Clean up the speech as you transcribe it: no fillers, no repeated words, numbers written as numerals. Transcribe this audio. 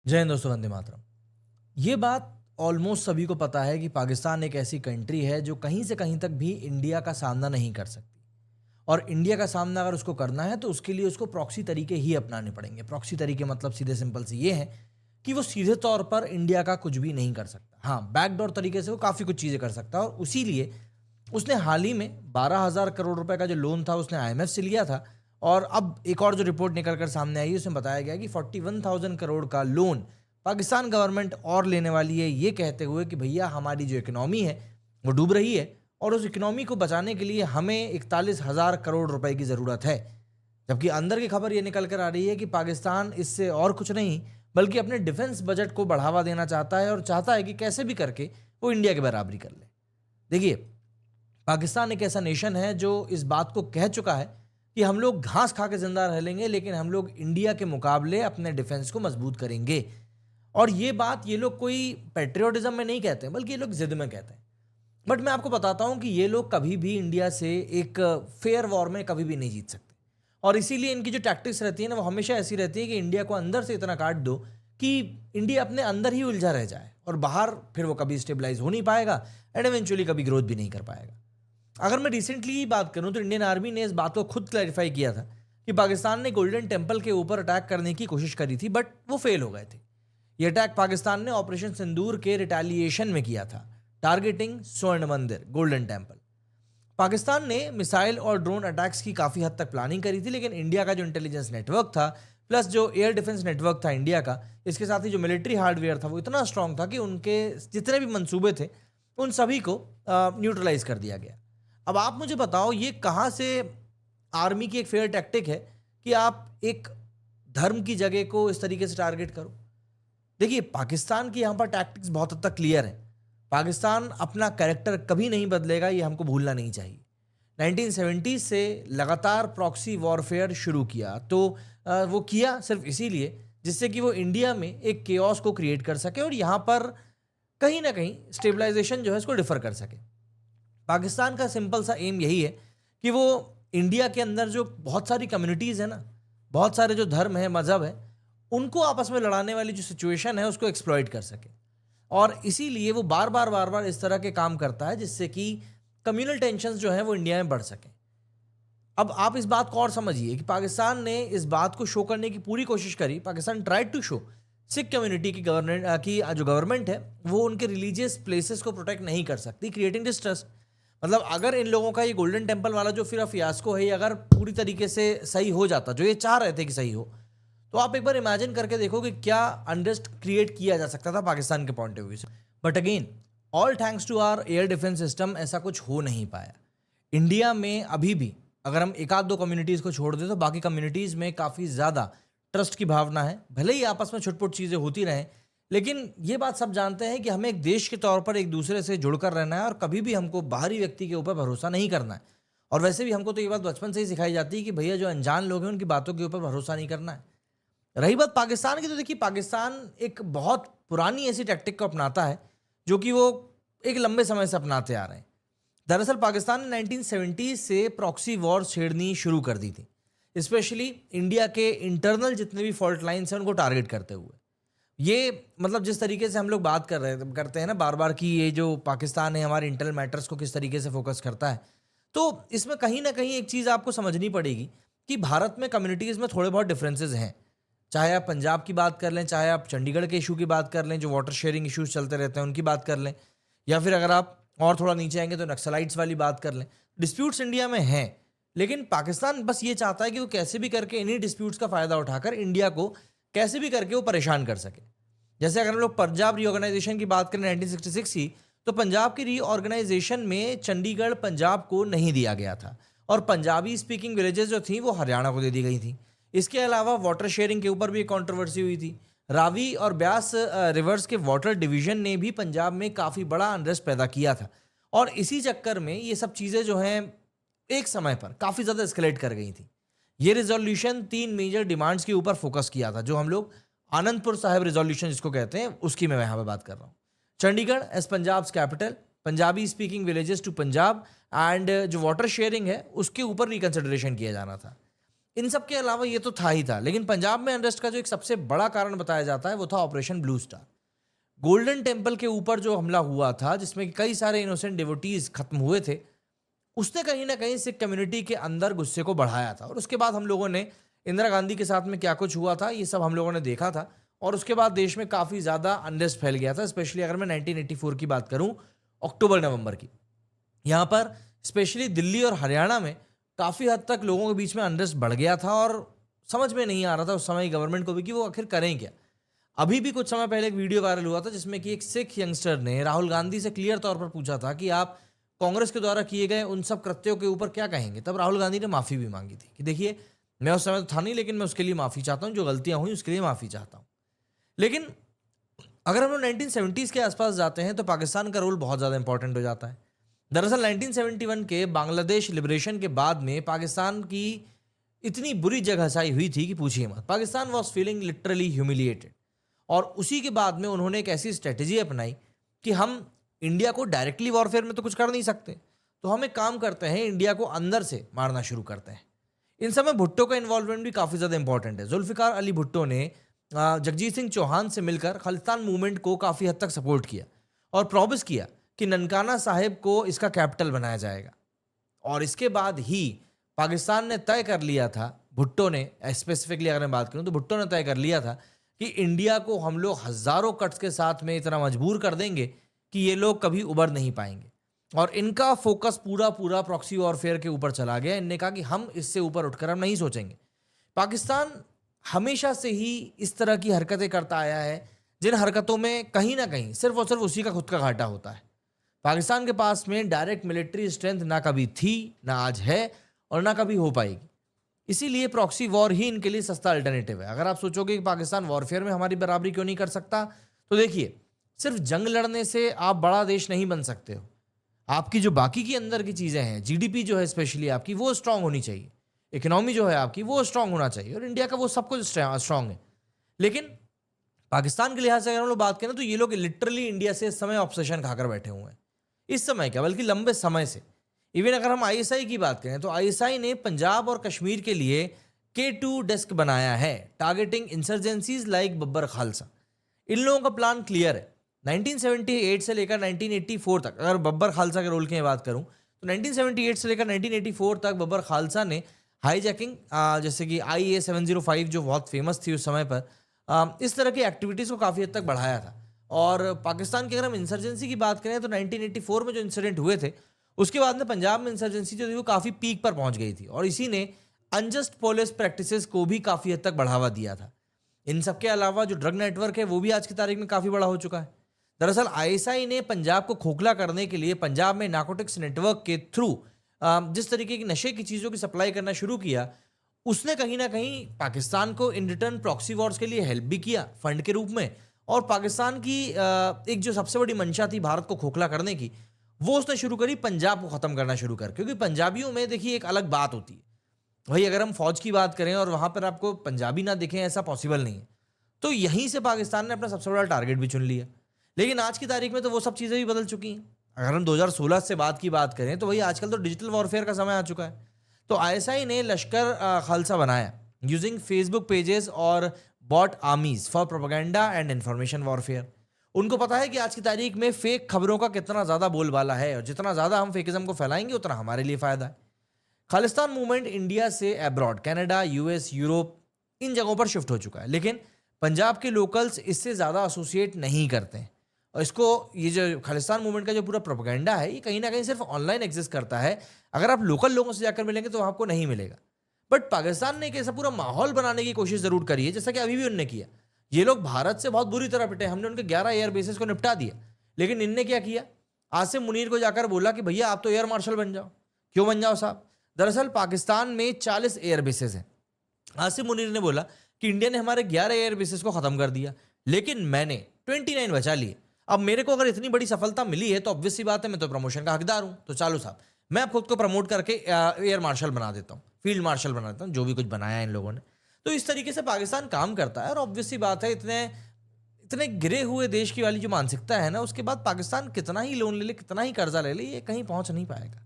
जय हिंद दोस्तों, वंदे मातरम। ये बात ऑलमोस्ट सभी को पता है कि पाकिस्तान एक ऐसी कंट्री है जो कहीं से कहीं तक भी इंडिया का सामना नहीं कर सकती। और इंडिया का सामना अगर उसको करना है तो उसके लिए उसको प्रॉक्सी तरीके ही अपनाने पड़ेंगे। प्रॉक्सी तरीके मतलब सीधे सिंपल से ये है कि वो सीधे तौर पर इंडिया का कुछ भी नहीं कर सकता। हाँ, बैकडोर तरीके से वो काफ़ी कुछ चीज़ें कर सकता है। और उसी लिए उसने हाल ही में 12,000 करोड़ रुपए का जो लोन था उसने आईएमएफ से लिया था। और अब एक और जो रिपोर्ट निकल कर सामने आई है उसमें बताया गया कि 41,000 करोड़ का लोन पाकिस्तान गवर्नमेंट और लेने वाली है, ये कहते हुए कि भैया हमारी जो इकोनॉमी है वो डूब रही है और उस इकोनॉमी को बचाने के लिए हमें 41,000 करोड़ रुपए की ज़रूरत है। जबकि अंदर की खबर ये निकल कर आ रही है कि पाकिस्तान इससे और कुछ नहीं बल्कि अपने डिफेंस बजट को बढ़ावा देना चाहता है और चाहता है कि कैसे भी करके वो इंडिया की बराबरी कर ले। देखिए, पाकिस्तान एक ऐसा नेशन है जो इस बात को कह चुका है कि हम लोग घास खा के जिंदा रह लेंगे लेकिन हम लोग इंडिया के मुकाबले अपने डिफेंस को मजबूत करेंगे। और ये बात ये लोग कोई पेट्रियोटिज्म में नहीं कहते हैं बल्कि ये लोग जिद में कहते हैं। बट मैं आपको बताता हूं कि ये लोग कभी भी इंडिया से एक फेयर वॉर में कभी भी नहीं जीत सकते। और इसीलिए इनकी जो टैक्टिक्स रहती है ना वो हमेशा ऐसी रहती है कि इंडिया को अंदर से इतना काट दो कि इंडिया अपने अंदर ही उलझा रह जाए और बाहर फिर वो कभी स्टेबलाइज हो नहीं पाएगा एंड इवेंचुअली कभी ग्रोथ भी नहीं कर पाएगा। अगर मैं रिसेंटली ही बात करूं तो इंडियन आर्मी ने इस बात को खुद क्लैरिफाई किया था कि पाकिस्तान ने गोल्डन टेम्पल के ऊपर अटैक करने की कोशिश करी थी बट वो फेल हो गए थे। ये अटैक पाकिस्तान ने ऑपरेशन सिंदूर के रिटेलिएशन में किया था, टारगेटिंग स्वर्ण मंदिर गोल्डन टेम्पल। पाकिस्तान ने मिसाइल और ड्रोन अटैक्स की काफ़ी हद तक प्लानिंग करी थी लेकिन इंडिया का जो इंटेलिजेंस नेटवर्क था प्लस जो एयर डिफेंस नेटवर्क था इंडिया का, इसके साथ ही जो मिलिट्री हार्डवेयर था वो इतना स्ट्रांग था कि उनके जितने भी मंसूबे थे उन सभी को न्यूट्रलाइज कर दिया गया। अब आप मुझे बताओ ये कहाँ से आर्मी की एक फेयर टैक्टिक है कि आप एक धर्म की जगह को इस तरीके से टारगेट करो। देखिए, पाकिस्तान की यहाँ पर टैक्टिक्स बहुत हद तक क्लियर है। पाकिस्तान अपना कैरेक्टर कभी नहीं बदलेगा, ये हमको भूलना नहीं चाहिए। 1970 से लगातार प्रॉक्सी वॉरफेयर शुरू किया तो वो किया सिर्फ इसीलिए जिससे कि वो इंडिया में एक केओस को क्रिएट कर सके और यहाँ पर कहीं ना कहीं स्टेबलाइजेशन जो है इसको डिफर कर सके। पाकिस्तान का सिंपल सा एम यही है कि वो इंडिया के अंदर जो बहुत सारी कम्युनिटीज़ है ना, बहुत सारे जो धर्म है, मज़हब है, उनको आपस में लड़ाने वाली जो सिचुएशन है उसको एक्सप्लॉइट कर सके। और इसीलिए वो बार बार इस तरह के काम करता है जिससे कि कम्युनल टेंशन्स जो हैं वो इंडिया में बढ़ सकें। अब आप इस बात को और समझिए कि पाकिस्तान ने इस बात को शो करने की पूरी कोशिश करी। Pakistan tried to show Sikh community की गवर्नमेंट की जो गवर्नमेंट है वो उनके रिलीजियस प्लेसेस को प्रोटेक्ट नहीं कर सकती, क्रिएटिंग डिस्ट्रस्ट। मतलब अगर इन लोगों का ये गोल्डन टेम्पल वाला जो फिर फियास्को है ये अगर पूरी तरीके से सही हो जाता, जो ये चाह रहे थे कि सही हो, तो आप एक बार इमेजिन करके देखो कि क्या अनरेस्ट क्रिएट किया जा सकता था पाकिस्तान के पॉइंट ऑफ व्यू से। But again, all thanks to our air defence system ऐसा कुछ हो नहीं पाया। इंडिया में अभी भी अगर हम एक आध दो कम्युनिटीज़ को छोड़ दें तो बाकी कम्युनिटीज़ में काफ़ी ज़्यादा ट्रस्ट की भावना है। भले ही आपस में छुटपुट चीज़ें होती रहें लेकिन ये बात सब जानते हैं कि हमें एक देश के तौर पर एक दूसरे से जुड़कर रहना है और कभी भी हमको बाहरी व्यक्ति के ऊपर भरोसा नहीं करना है। और वैसे भी हमको तो ये बात बचपन से ही सिखाई जाती है कि भैया जो अनजान लोग हैं उनकी बातों के ऊपर भरोसा नहीं करना है। रही बात पाकिस्तान की, तो देखिए पाकिस्तान एक बहुत पुरानी ऐसी टैक्टिक को अपनाता है जो कि वो एक लंबे समय से अपनाते आ रहे हैं। दरअसल पाकिस्तान ने 1970 से प्रॉक्सी वॉर छेड़नी शुरू कर दी थी, स्पेशली इंडिया के इंटरनल जितने भी फॉल्ट लाइन्स हैं उनको टारगेट करते हुए। ये मतलब जिस तरीके से हम लोग बात करते हैं ना बार बार कि ये जो पाकिस्तान है हमारे इंटरनल मैटर्स को किस तरीके से फोकस करता है, तो इसमें कहीं ना कहीं एक चीज़ आपको समझनी पड़ेगी कि भारत में कम्युनिटीज़ में थोड़े बहुत डिफरेंसेस हैं। चाहे आप पंजाब की बात कर लें, चाहे आप चंडीगढ़ के इशू की बात कर लें, जो वाटर शेयरिंग इश्यूज चलते रहते हैं उनकी बात कर लें, या फिर अगर आप और थोड़ा नीचे आएंगे तो नक्सलाइट्स वाली बात कर लें। डिस्प्यूट्स इंडिया में हैं लेकिन पाकिस्तान बस ये चाहता है कि वो कैसे भी करके इन्हीं डिस्प्यूट्स का फ़ायदा उठाकर इंडिया को कैसे भी करके वो परेशान कर सके। जैसे अगर हम लोग पंजाब रीऑर्गेनाइजेशन की बात करें 1966 की, तो पंजाब की रीऑर्गेनाइजेशन में चंडीगढ़ पंजाब को नहीं दिया गया था और पंजाबी स्पीकिंग विलेजेस जो थी वो हरियाणा को दे दी गई थी। इसके अलावा वाटर शेयरिंग के ऊपर भी एक कंट्रोवर्सी हुई थी। रावी और ब्यास रिवर्स के वाटर डिवीजन ने भी पंजाब में काफ़ी बड़ा अनरेस्ट पैदा किया था और इसी चक्कर में ये सब चीज़ें जो हैं एक समय पर काफ़ी ज़्यादा एस्केलेट कर गई थी। ये रिजोल्यूशन 3 मेजर डिमांड्स के ऊपर फोकस किया था, जो हम लोग आनंदपुर साहिब रिजोल्यूशन जिसको कहते हैं उसकी मैं यहाँ पे बात कर रहा हूँ। Chandigarh as Punjab capital, Punjabi speaking villages to Punjab and जो वाटर शेयरिंग है उसके ऊपर रिकन्सिडरेशन किया जाना था। इन सब के अलावा ये तो था ही था, लेकिन पंजाब में अनरेस्ट का जो एक सबसे बड़ा कारण बताया जाता है वो था operation blue star. Golden temple के ऊपर जो हमला हुआ था, जिसमें कि कई सारे इनोसेंट डिवोटीज खत्म हुए थे, उसने कहीं ना कहीं सिख कम्युनिटी के अंदर गुस्से को बढ़ाया था। और उसके बाद हम लोगों ने इंदिरा गांधी के साथ में क्या कुछ हुआ था ये सब हम लोगों ने देखा था। और उसके बाद देश में काफ़ी ज़्यादा अनरेस्ट फैल गया था, स्पेशली अगर मैं 1984 की बात करूं, अक्टूबर नवंबर की। यहाँ पर स्पेशली दिल्ली और हरियाणा में काफ़ी हद तक लोगों के बीच में अनरेस्ट बढ़ गया था और समझ में नहीं आ रहा था उस समय गवर्नमेंट को भी कि वो आखिर करें क्या। अभी भी कुछ समय पहले एक वीडियो वायरल हुआ था जिसमें कि एक सिख यंगस्टर ने राहुल गांधी से क्लियर तौर पर पूछा था कि आप कांग्रेस के द्वारा किए गए उन सब कृत्यों के ऊपर क्या कहेंगे। तब राहुल गांधी ने माफ़ी भी मांगी थी कि देखिए मैं उस समय तो था नहीं, लेकिन मैं उसके लिए माफ़ी चाहता हूँ, जो गलतियाँ हुई उसके लिए माफ़ी चाहता हूँ। लेकिन अगर हम लोग 1970s के आसपास जाते हैं तो पाकिस्तान का रोल बहुत ज़्यादा इंपॉर्टेंट हो जाता है। दरअसल 1971 के बांग्लादेश लिबरेशन के बाद में पाकिस्तान की इतनी बुरी जगहसाई हुई थी कि पूछिए मत। Pakistan was feeling literally humiliated. और उसी के बाद में उन्होंने एक ऐसी स्ट्रेटेजी अपनाई कि हम इंडिया को डायरेक्टली वॉरफेयर में तो कुछ कर नहीं सकते, तो हम एक काम करते हैं, इंडिया को अंदर से मारना शुरू करते हैं। इन समय भुट्टो का इन्वॉल्वमेंट भी काफ़ी ज़्यादा इंपॉर्टेंट है। जुल्फ़िकार अली भुट्टो ने जगजीत सिंह चौहान से मिलकर खालिस्तान मूवमेंट को काफ़ी हद तक सपोर्ट किया और प्रॉमिस किया कि ननकाना साहिब को इसका कैपिटल बनाया जाएगा। और इसके बाद ही पाकिस्तान ने तय कर लिया था, भुट्टो ने स्पेसिफिकली अगर मैं बात करूं तो भुट्टो ने तय कर लिया था कि इंडिया को हम लोग हज़ारों कट्स के साथ में इतना मजबूर कर देंगे कि ये लोग कभी उबर नहीं पाएंगे। और इनका फोकस पूरा पूरा प्रॉक्सी वॉरफेयर के ऊपर चला गया। इनने कहा कि हम इससे ऊपर उठकर हम नहीं सोचेंगे। पाकिस्तान हमेशा से ही इस तरह की हरकतें करता आया है जिन हरकतों में कहीं ना कहीं सिर्फ और सिर्फ उसी का खुद का घाटा होता है। पाकिस्तान के पास में डायरेक्ट मिलिट्री स्ट्रेंथ ना कभी थी, ना आज है और ना कभी हो पाएगी। इसीलिए प्रॉक्सी वॉर ही इनके लिए सस्ता अल्टरनेटिव है। अगर आप सोचोगे कि पाकिस्तान वॉरफेयर में हमारी बराबरी क्यों नहीं कर सकता, तो देखिए सिर्फ जंग लड़ने से आप बड़ा देश नहीं बन सकते हो। आपकी जो बाकी की अंदर की चीज़ें हैं, जीडीपी जो है स्पेशली आपकी, वो स्ट्रांग होनी चाहिए। इकोनॉमी जो है आपकी वो स्ट्रांग होना चाहिए। और इंडिया का वो सब कुछ स्ट्रांग है। लेकिन पाकिस्तान के लिहाज से अगर हम लोग बात करें तो ये लोग लिटरली इंडिया से इस समय ऑब्सेशन खाकर बैठे हुए हैं। इस समय क्या, बल्कि लंबे समय से। इवन अगर हम आईएसआई की बात करें तो आईएसआई ने पंजाब और कश्मीर के लिए K2 डेस्क बनाया है, targeting insurgencies like Babbar Khalsa. इन लोगों का प्लान क्लियर है। 1978 से लेकर 1984 तक, अगर बब्बर खालसा के रोल की बात करूं तो 1978 से लेकर 1984 तक बब्बर खालसा ने हाईजैकिंग, जैसे कि IA-705 जो बहुत फेमस थी उस समय पर, इस तरह की एक्टिविटीज़ को काफ़ी हद तक बढ़ाया था। और पाकिस्तान की अगर हम इंसर्जेंसी की बात करें तो 1984 में जो इंसिडेंट हुए थे उसके बाद में पंजाब में इंसर्जेंसी जो थी वो काफ़ी पीक पर पहुंच गई थी और इसी ने अनजस्ट पुलिस प्रैक्टिसेस को भी काफ़ी हद तक बढ़ावा दिया था। इन सब के अलावा जो ड्रग नेटवर्क है वो भी आज की तारीख में काफ़ी बड़ा हो चुका है। दरअसल आईएसआई ने पंजाब को खोखला करने के लिए पंजाब में नार्कोटिक्स नेटवर्क के थ्रू जिस तरीके की नशे की चीज़ों की सप्लाई करना शुरू किया, उसने कहीं ना कहीं पाकिस्तान को इन रिटर्न प्रॉक्सी वॉर्स के लिए हेल्प भी किया फंड के रूप में। और पाकिस्तान की एक जो सबसे बड़ी मंशा थी भारत को खोखला करने की, वो उसने शुरू करी पंजाब को ख़त्म करना शुरू कर। क्योंकि पंजाबियों में देखिए एक अलग बात होती है भाई, अगर हम फौज की बात करें और वहाँ पर आपको पंजाबी ना दिखें ऐसा पॉसिबल नहीं है। तो यहीं से पाकिस्तान ने अपना सबसे बड़ा टारगेट भी चुन लिया। लेकिन आज की तारीख में तो वो सब चीज़ें भी बदल चुकी हैं। अगर हम 2016 से बाद की बात करें तो वही आजकल तो डिजिटल वॉरफेयर का समय आ चुका है। तो आईएसआई ने लश्कर खालसा बनाया यूजिंग फेसबुक पेजेस और bot armies for propaganda and information warfare. उनको पता है कि आज की तारीख में फेक खबरों का कितना ज़्यादा बोलबाला है और जितना ज़्यादा हम फेकिज्म को फैलाएंगे उतना हमारे लिए फ़ायदा है। खालिस्तान मूवमेंट इंडिया से अब्रॉड, कनाडा, यूएस, यूरोप, इन जगहों पर शिफ्ट हो चुका है। लेकिन पंजाब के लोकल्स इससे ज़्यादा एसोसिएट नहीं करते हैं। और इसको, ये जो खालिस्तान मूवमेंट का जो पूरा प्रोपेगेंडा है, ये कहीं ना कहीं सिर्फ ऑनलाइन एग्जिस्ट करता है। अगर आप लोकल लोगों से जाकर मिलेंगे तो आपको नहीं मिलेगा। बट पाकिस्तान ने एक ऐसा पूरा माहौल बनाने की कोशिश ज़रूर करी है, जैसा कि अभी भी उनने किया। ये लोग भारत से बहुत बुरी तरह पिटे, हमने उनके 11 एयर बेसिस को निपटा दिया। लेकिन इनने क्या किया, आसिम मुनीर को जाकर बोला कि भैया आप तो एयर मार्शल बन जाओ। क्यों बन जाओ साहब? दरअसल पाकिस्तान में 40 एयर बेसिस हैं। आसिम मुनीर ने बोला कि इंडिया ने हमारे 11 एयर बेसिस को ख़त्म कर दिया, लेकिन मैंने 29 बचा लिए। अब मेरे को अगर इतनी बड़ी सफलता मिली है तो ऑब्वियस सी बात है, मैं तो प्रमोशन का हकदार हूं। तो चालू साहब, मैं खुद को प्रमोट करके एयर मार्शल बना देता हूं, फील्ड मार्शल बना देता हूं, जो भी कुछ बनाया है इन लोगों ने। तो इस तरीके से पाकिस्तान काम करता है। और ऑब्वियस सी बात है, इतने इतने गिरे हुए देश की वाली जो मानसिकता है ना, उसके बाद पाकिस्तान कितना ही लोन ले ले, कितना ही कर्जा ले ले, ये कहीं पहुंच नहीं पाएगा।